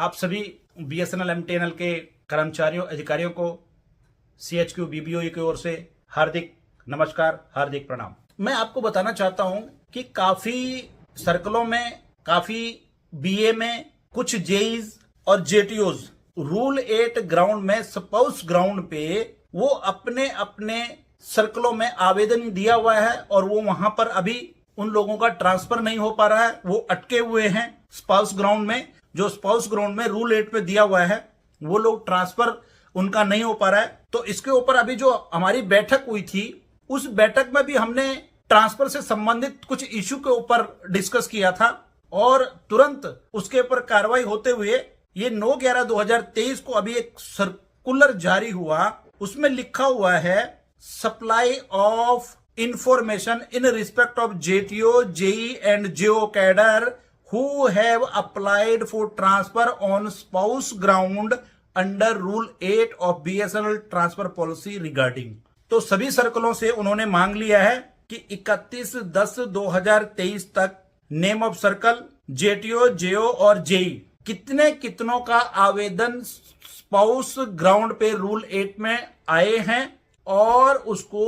आप सभी BSNL MTNL के कर्मचारियों अधिकारियों को सीएचक्यू बीबीओई की ओर से हार्दिक नमस्कार, हार्दिक प्रणाम। मैं आपको बताना चाहता हूं कि काफी सर्कलों में, काफी बीए में, कुछ जेईज और जेटीओज रूल 8 ग्राउंड में, स्पाउस ग्राउंड पे वो अपने अपने सर्कलों में आवेदन दिया हुआ है और वो वहां पर अभी उन लोगों का ट्रांसफर नहीं हो पा रहा है। वो अटके हुए हैं स्पाउस ग्राउंड में। जो स्पाउस ग्राउंड में रूल 8 पे दिया हुआ है वो लोग ट्रांसफर उनका नहीं हो पा रहा है। तो इसके ऊपर अभी जो हमारी बैठक हुई थी, उस बैठक में भी हमने ट्रांसफर से संबंधित कुछ इश्यू के ऊपर डिस्कस किया था और तुरंत उसके ऊपर कार्रवाई होते हुए ये 9/11/2023 को अभी एक सर्कुलर जारी हुआ। उसमें लिखा हुआ है supply of information in respect of JTO, JE and JO cadre who have applied for transfer on spouse ground under rule 8 of BSNL transfer policy regarding। तो सभी सर्कलों से उन्होंने मांग लिया है कि 31/10/2023 तक name of circle, JTO, JO और जेई कितनों का आवेदन स्पाउस ग्राउंड पे रूल 8 में आए हैं और उसको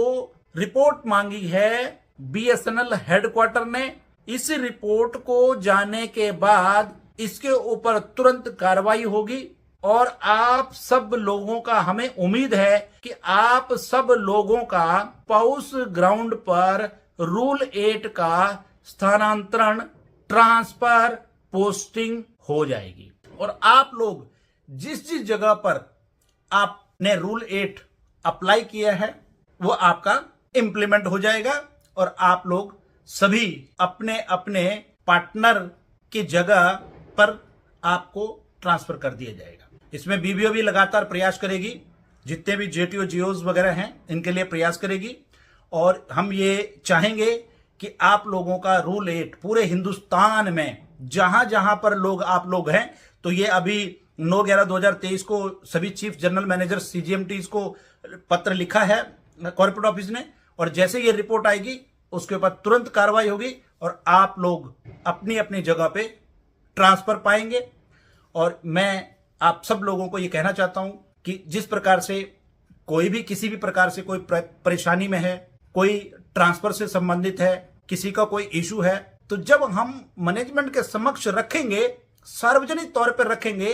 रिपोर्ट मांगी है बीएसएनएल हेडक्वार्टर ने। इस रिपोर्ट को जाने के बाद इसके ऊपर तुरंत कार्रवाई होगी और आप सब लोगों का, हमें उम्मीद है कि आप सब लोगों का स्पाउस ग्राउंड पर रूल 8 का स्थानांतरण, ट्रांसफर, पोस्टिंग हो जाएगी और आप लोग जिस जिस जगह पर आपने रूल 8 अप्लाई किया है वो आपका इंप्लीमेंट हो जाएगा और आप लोग सभी अपने अपने पार्टनर की जगह पर आपको ट्रांसफर कर दिया जाएगा। इसमें बीबीओ भी लगातार प्रयास करेगी, जितने भी जेटीओ जीओज वगैरह हैं इनके लिए प्रयास करेगी और हम ये चाहेंगे कि आप लोगों का रूल 8 पूरे हिंदुस्तान में जहां जहां पर आप लोग हैं। तो ये अभी 9/11/2023 को सभी चीफ जनरल मैनेजर सीजीएमटीज को पत्र लिखा है कॉर्पोरेट ऑफिस ने और जैसे ये रिपोर्ट आएगी उसके ऊपर तुरंत कार्रवाई होगी और आप लोग अपनी अपनी जगह पे ट्रांसफर पाएंगे। और मैं आप सब लोगों को ये कहना चाहता हूं कि जिस प्रकार से कोई भी किसी भी प्रकार से कोई परेशानी में है, कोई ट्रांसफर से संबंधित है, किसी का कोई इशू है, तो जब हम मैनेजमेंट के समक्ष रखेंगे, सार्वजनिक तौर पर रखेंगे,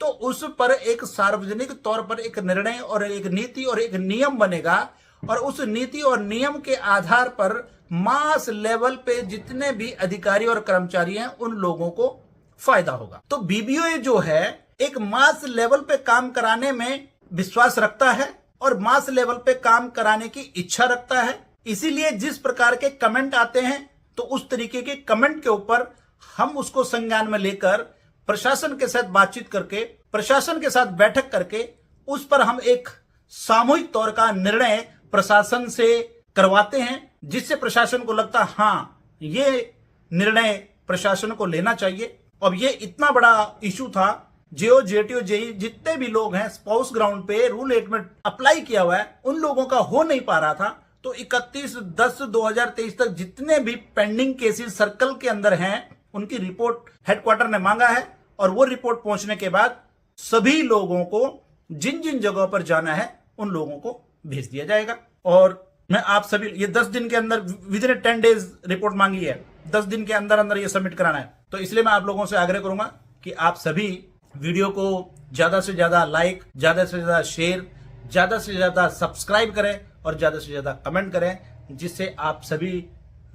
तो उस पर एक सार्वजनिक तौर पर एक निर्णय और एक नीति और एक नियम बनेगा और उस नीति और नियम के आधार पर मास लेवल पे जितने भी अधिकारी और कर्मचारी हैं उन लोगों को फायदा होगा। तो बीबीओ जो है एक मास लेवल पे काम कराने में विश्वास रखता है और मास लेवल पे काम कराने की इच्छा रखता है। इसीलिए जिस प्रकार के कमेंट आते हैं तो उस तरीके के कमेंट के ऊपर हम उसको संज्ञान में लेकर प्रशासन के साथ बातचीत करके, प्रशासन के साथ बैठक करके उस पर हम एक सामूहिक तौर का निर्णय प्रशासन से करवाते हैं, जिससे प्रशासन को लगता है हाँ ये निर्णय प्रशासन को लेना चाहिए। अब ये इतना बड़ा इशू था, जेओ, जेटीओ, जेई जितने भी लोग हैं स्पाउस ग्राउंड पे रूल 8 में अप्लाई किया हुआ है उन लोगों का हो नहीं पा रहा था। तो 31/10/2023 तक जितने भी पेंडिंग केसेस सर्कल के अंदर हैं उनकी रिपोर्ट हेडक्वार्टर ने मांगा है और वो रिपोर्ट पहुंचने के बाद सभी लोगों को जिन जिन जगहों पर जाना है उन लोगों को भेज दिया जाएगा। और मैं आप सभी, ये 10 दिन के अंदर, विद इन 10 डेज रिपोर्ट मांगी है, 10 दिन के अंदर अंदर ये सबमिट कराना है। तो इसलिए मैं आप लोगों से आग्रह करूंगा कि आप सभी वीडियो को ज्यादा से ज्यादा लाइक, ज्यादा से ज्यादा शेयर, ज्यादा से ज्यादा सब्सक्राइब करें और ज्यादा से ज्यादा कमेंट करें, जिससे आप सभी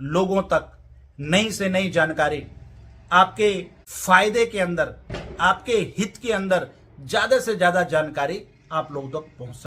लोगों तक नई से नई जानकारी आपके फायदे के अंदर, आपके हित के अंदर ज्यादा से ज्यादा जानकारी आप लोगों तक पहुंच सके।